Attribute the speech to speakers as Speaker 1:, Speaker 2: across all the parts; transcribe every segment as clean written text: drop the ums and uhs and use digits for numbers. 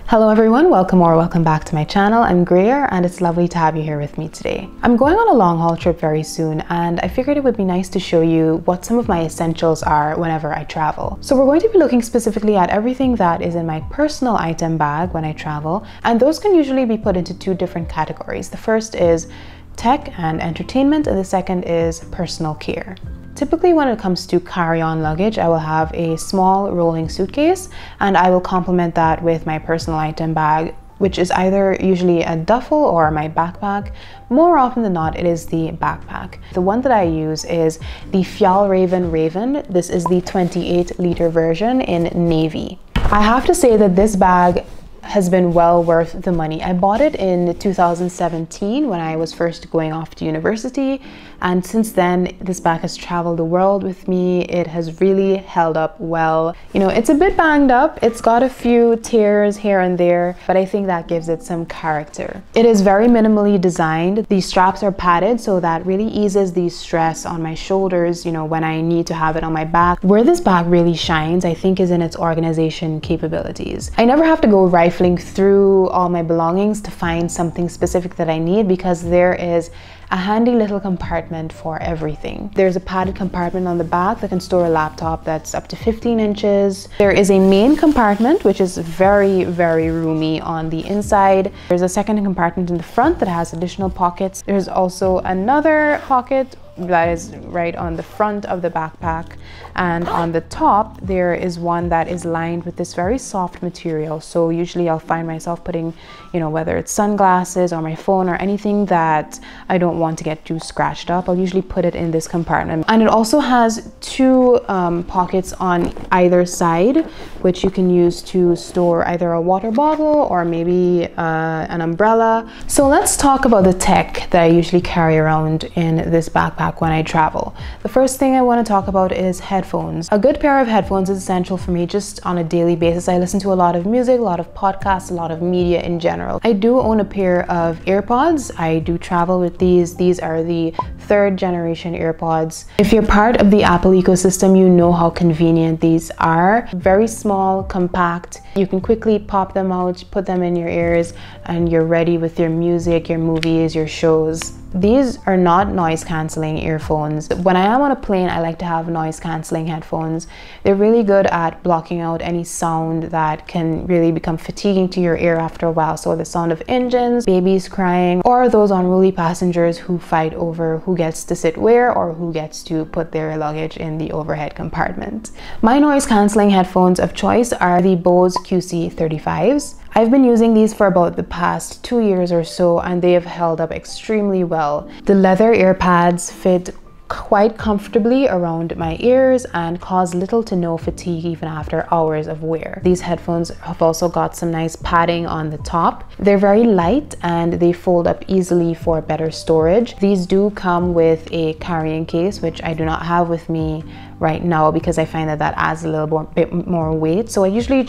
Speaker 1: Hello everyone, welcome or welcome back to my channel. I'm Greer and it's lovely to have you here with me today. I'm going on a long haul trip very soon and I figured it would be nice to show you what some of my essentials are whenever I travel. So we're going to be looking specifically at everything that is in my personal item bag when I travel, and those can usually be put into two different categories. The first is tech and entertainment and the second is personal care. Typically when it comes to carry-on luggage, I will have a small rolling suitcase and I will complement that with my personal item bag, which is either usually a duffel or my backpack. More often than not, it is the backpack. The one that I use is the Fjallraven Raven. This is the 28-liter version in navy. I have to say that this bag has been well worth the money. I bought it in 2017 when I was first going off to university, and since then this bag has traveled the world with me. It has really held up well. You know, it's a bit banged up, it's got a few tears here and there, but I think that gives it some character. It is very minimally designed. The straps are padded, so that really eases the stress on my shoulders, you know, when I need to have it on my back. Where this bag really shines, I think, is in its organization capabilities. I never have to go rifling through all my belongings to find something specific that I need, because there is a handy little compartment for everything. There's a padded compartment on the back that can store a laptop that's up to 15 inches. There is a main compartment which is very roomy on the inside. There's a second compartment in the front that has additional pockets. There's also another pocket that is right on the front of the backpack, and on the top there is one that is lined with this very soft material. So usually I'll find myself putting, you know, whether it's sunglasses or my phone or anything that I don't want to get too scratched up, I'll usually put it in this compartment. And it also has two pockets on either side, which you can use to store either a water bottle or maybe an umbrella. So let's talk about the tech that I usually carry around in this backpack when I travel. The first thing I want to talk about is headphones. A good pair of headphones is essential for me just on a daily basis. I listen to a lot of music, a lot of podcasts, a lot of media in general. I do own a pair of AirPods. I do travel with these. These are the 3rd generation AirPods. If you're part of the Apple ecosystem, you know how convenient these are. Very small, compact. You can quickly pop them out, put them in your ears, and you're ready with your music, your movies, your shows. These are not noise cancelling earphones. When I am on a plane, I like to have noise cancelling headphones. They're really good at blocking out any sound that can really become fatiguing to your ear after a while. So the sound of engines, babies crying, or those unruly passengers who fight over who gets to sit where or who gets to put their luggage in the overhead compartment. My noise cancelling headphones of choice are the Bose QC35s. I've been using these for about the past 2 years or so, and they have held up extremely well. The leather ear pads fit quite comfortably around my ears and cause little to no fatigue even after hours of wear. These headphones have also got some nice padding on the top. They're very light and they fold up easily for better storage. These do come with a carrying case, which I do not have with me right now because I find that that adds a little bit more weight. So I usually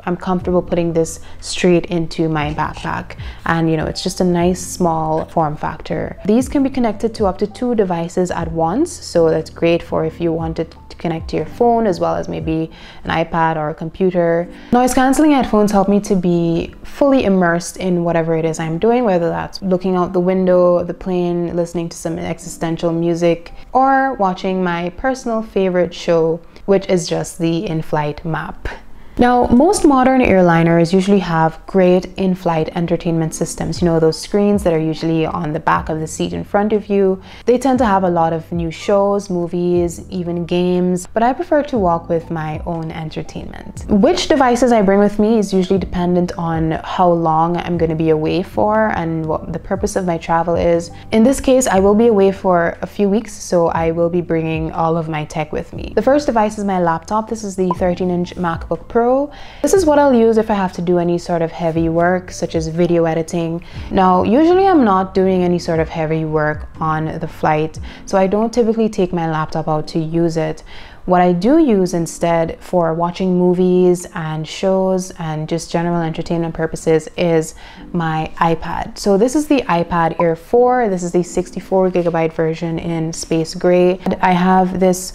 Speaker 1: I'm comfortable putting this straight into my backpack, and you know, it's just a nice small form factor. These can be connected to up to 2 devices at once, so that's great for if you wanted to connect to your phone as well as maybe an iPad or a computer. Noise cancelling headphones help me to be fully immersed in whatever it is I'm doing, whether that's looking out the window of the plane, listening to some existential music, or watching my personal favorite show, which is just the in-flight map. Now, most modern airliners usually have great in-flight entertainment systems. You know, those screens that are usually on the back of the seat in front of you. They tend to have a lot of new shows, movies, even games, but I prefer to walk with my own entertainment. Which devices I bring with me is usually dependent on how long I'm going to be away for and what the purpose of my travel is. In this case, I will be away for a few weeks, so I will be bringing all of my tech with me. The first device is my laptop. This is the 13-inch MacBook Pro. This is what I'll use if I have to do any sort of heavy work, such as video editing. Now, usually I'm not doing any sort of heavy work on the flight, so I don't typically take my laptop out to use it. What I do use instead for watching movies and shows and just general entertainment purposes is my iPad. So this is the iPad Air 4. This is the 64 GB version in space gray. I have this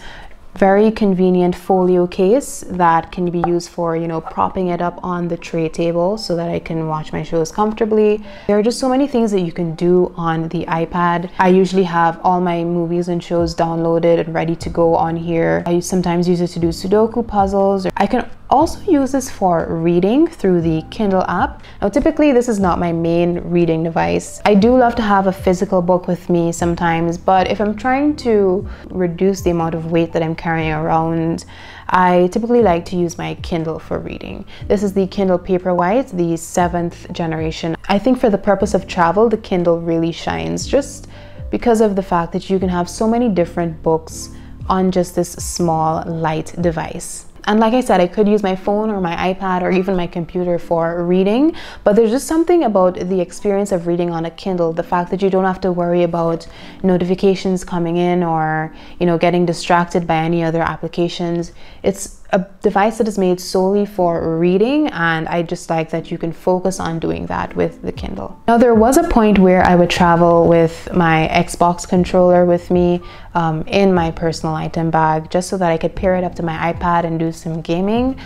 Speaker 1: Very convenient folio case that can be used for, you know, propping it up on the tray table so that I can watch my shows comfortably. There are just so many things that you can do on the iPad. I usually have all my movies and shows downloaded and ready to go on here. I sometimes use it to do Sudoku puzzles. I can also use this for reading through the Kindle app. Now, typically this is not my main reading device. I do love to have a physical book with me sometimes, but if I'm trying to reduce the amount of weight that I'm carrying around, I typically like to use my Kindle for reading. This is the Kindle Paperwhite, the 7th generation. I think for the purpose of travel, the Kindle really shines just because of the fact that you can have so many different books on just this small, light device. And like I said, I could use my phone or my iPad or even my computer for reading, but there's just something about the experience of reading on a Kindle, the fact that you don't have to worry about notifications coming in or, you know, getting distracted by any other applications. It's a device that is made solely for reading, and I just like that you can focus on doing that with the Kindle. Now, there was a point where I would travel with my Xbox controller with me in my personal item bag, just so that I could pair it up to my iPad and do some gaming.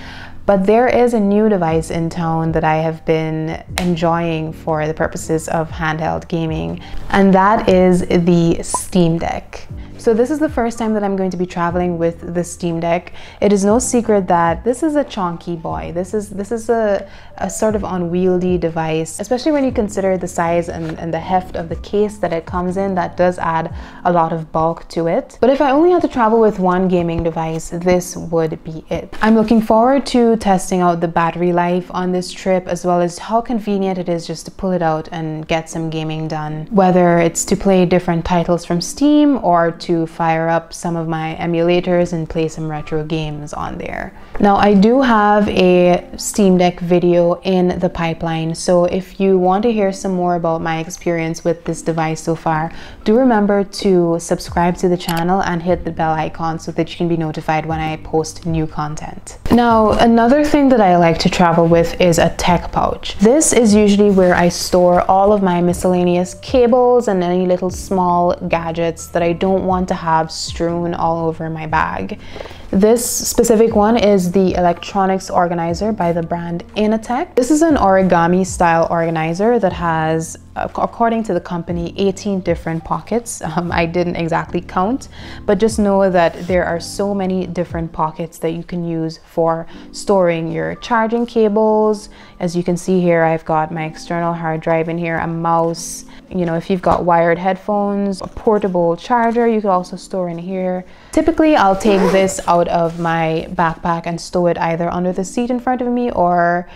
Speaker 1: But there is a new device in town that I have been enjoying for the purposes of handheld gaming, and that is the Steam Deck. So this is the first time that I'm going to be traveling with the Steam Deck. It is no secret that this is a chonky boy. This is a sort of unwieldy device, especially when you consider the size and the heft of the case that it comes in. That does add a lot of bulk to it. But if I only had to travel with one gaming device, this would be it. I'm looking forward to testing out the battery life on this trip, as well as how convenient it is just to pull it out and get some gaming done. Whether it's to play different titles from Steam or to fire up some of my emulators and play some retro games on there. Now, I do have a Steam Deck video in the pipeline, so if you want to hear some more about my experience with this device so far, do remember to subscribe to the channel and hit the bell icon so that you can be notified when I post new content. Now, another thing that I like to travel with is a tech pouch. This is usually where I store all of my miscellaneous cables and any little small gadgets that I don't want to have strewn all over my bag. This specific one is the electronics organizer by the brand Inatech. This is an origami style organizer that has, according to the company, 18 different pockets. I didn't exactly count, but just know that there are so many different pockets that you can use for storing your charging cables. As you can see here, I've got my external hard drive in here, a mouse. You know, if you've got wired headphones, a portable charger, you could also store in here. Typically, I'll take this out of my backpack and stow it either under the seat in front of me or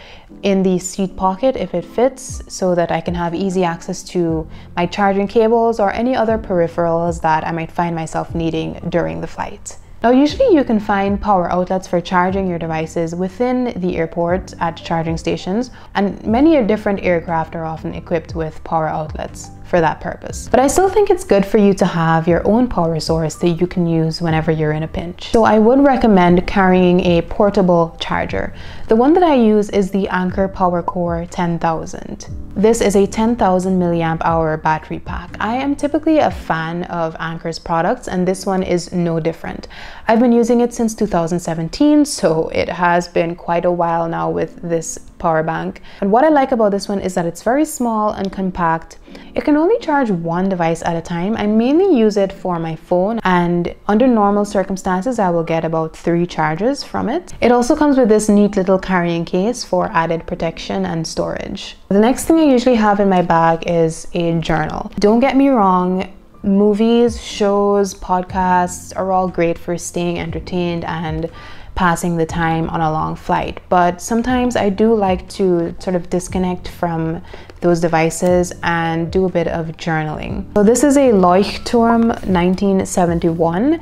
Speaker 1: in the seat pocket if it fits, so that I can have easy access to my charging cables or any other peripherals that I might find myself needing during the flight. Now, usually you can find power outlets for charging your devices within the airport at charging stations, and many different aircraft are often equipped with power outlets for that purpose. But I still think it's good for you to have your own power source that you can use whenever you're in a pinch. So I would recommend carrying a portable charger. The one that I use is the Anker PowerCore 10,000. This is a 10,000 milliamp hour battery pack. I am typically a fan of Anker's products, and this one is no different. I've been using it since 2017, so it has been quite a while now with this power bank. And what I like about this one is that it's very small and compact. It can only charge one device at a time. I mainly use it for my phone, and under normal circumstances I will get about 3 charges from it. It also comes with this neat little carrying case for added protection and storage. The next thing I usually have in my bag is a journal. Don't get me wrong, movies, shows, podcasts are all great for staying entertained and passing the time on a long flight, but sometimes I do like to sort of disconnect from those devices and do a bit of journaling. So this is a Leuchtturm 1971.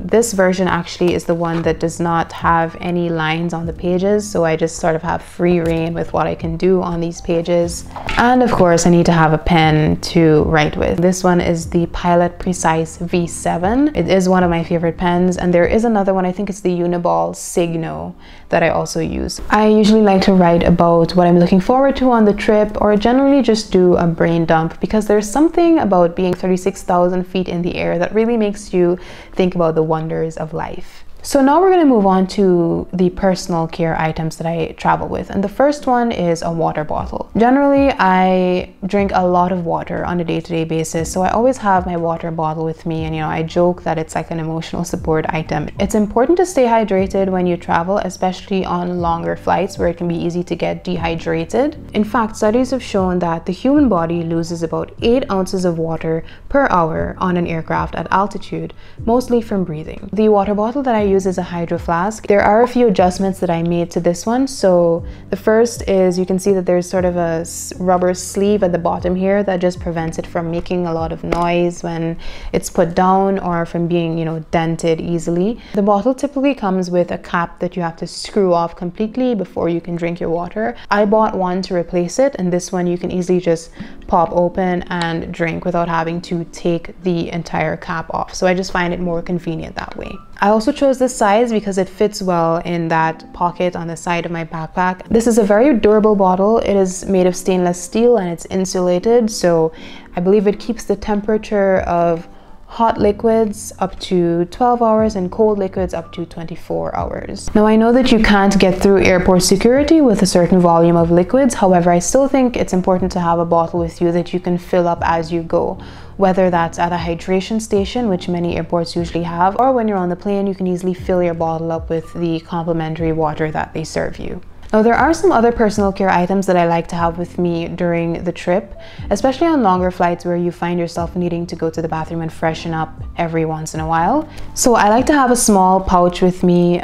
Speaker 1: This version actually is the one that does not have any lines on the pages, so I just sort of have free reign with what I can do on these pages. And of course I need to have a pen to write with. This one is the Pilot Precise V7. It is one of my favorite pens, and there is another one, I think it's the Uniball Signo, that I also use. I usually like to write about what I'm looking forward to on the trip, or generally just do a brain dump, because there's something about being 36,000 feet in the air that really makes you think about the wonders of life. So now we're going to move on to the personal care items that I travel with. And the first one is a water bottle. Generally, I drink a lot of water on a day-to-day basis, so I always have my water bottle with me, and I joke that it's like an emotional support item. It's important to stay hydrated when you travel, especially on longer flights where it can be easy to get dehydrated. In fact, studies have shown that the human body loses about 8 ounces of water per hour on an aircraft at altitude, mostly from breathing. The water bottle that I use is a hydro flask. There are a few adjustments that I made to this one. So the first is, you can see that there's sort of a rubber sleeve at the bottom here that just prevents it from making a lot of noise when it's put down, or from being, dented easily. The bottle typically comes with a cap that you have to screw off completely before you can drink your water. I bought one to replace it, and this one you can easily just pop open and drink without having to take the entire cap off. So I just find it more convenient that way. I also chose this size because it fits well in that pocket on the side of my backpack. This is a very durable bottle. It is made of stainless steel and it's insulated, so I believe it keeps the temperature of hot liquids up to 12 hours and cold liquids up to 24 hours. Now, I know that you can't get through airport security with a certain volume of liquids. However, I still think it's important to have a bottle with you that you can fill up as you go, whether that's at a hydration station, which many airports usually have, or when you're on the plane, you can easily fill your bottle up with the complimentary water that they serve you. Now, there are some other personal care items that I like to have with me during the trip, especially on longer flights where you find yourself needing to go to the bathroom and freshen up every once in a while. So I like to have a small pouch with me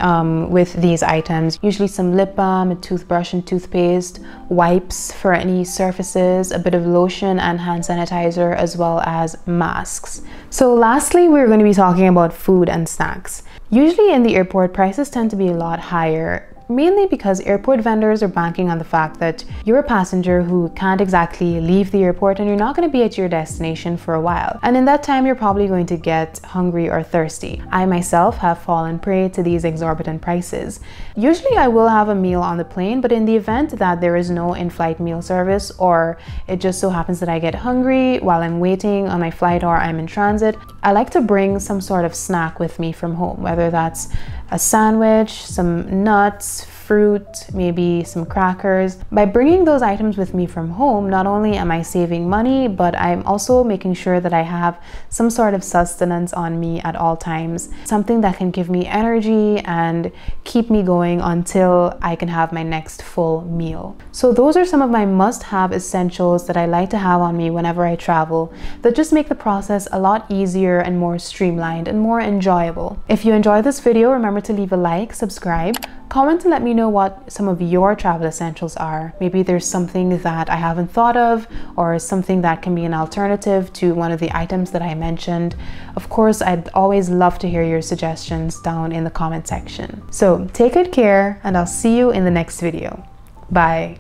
Speaker 1: with these items, usually some lip balm, a toothbrush and toothpaste, wipes for any surfaces, a bit of lotion and hand sanitizer, as well as masks. So lastly, we're going to be talking about food and snacks. Usually in the airport, prices tend to be a lot higher, mainly because airport vendors are banking on the fact that you're a passenger who can't exactly leave the airport and you're not going to be at your destination for a while. And in that time, you're probably going to get hungry or thirsty. I myself have fallen prey to these exorbitant prices. Usually I will have a meal on the plane, but in the event that there is no in-flight meal service, or it just so happens that I get hungry while I'm waiting on my flight or I'm in transit, I like to bring some sort of snack with me from home, whether that's a sandwich, some nuts, fruit, maybe some crackers. By bringing those items with me from home, not only am I saving money, but I'm also making sure that I have some sort of sustenance on me at all times, something that can give me energy and keep me going until I can have my next full meal. So those are some of my must-have essentials that I like to have on me whenever I travel, that just make the process a lot easier and more streamlined and more enjoyable. If you enjoyed this video, remember to leave a like, subscribe, comment, and let me know what some of your travel essentials are. Maybe there's something that I haven't thought of, or something that can be an alternative to one of the items that I mentioned. Of course, I'd always love to hear your suggestions down in the comment section. So take good care, and I'll see you in the next video. Bye.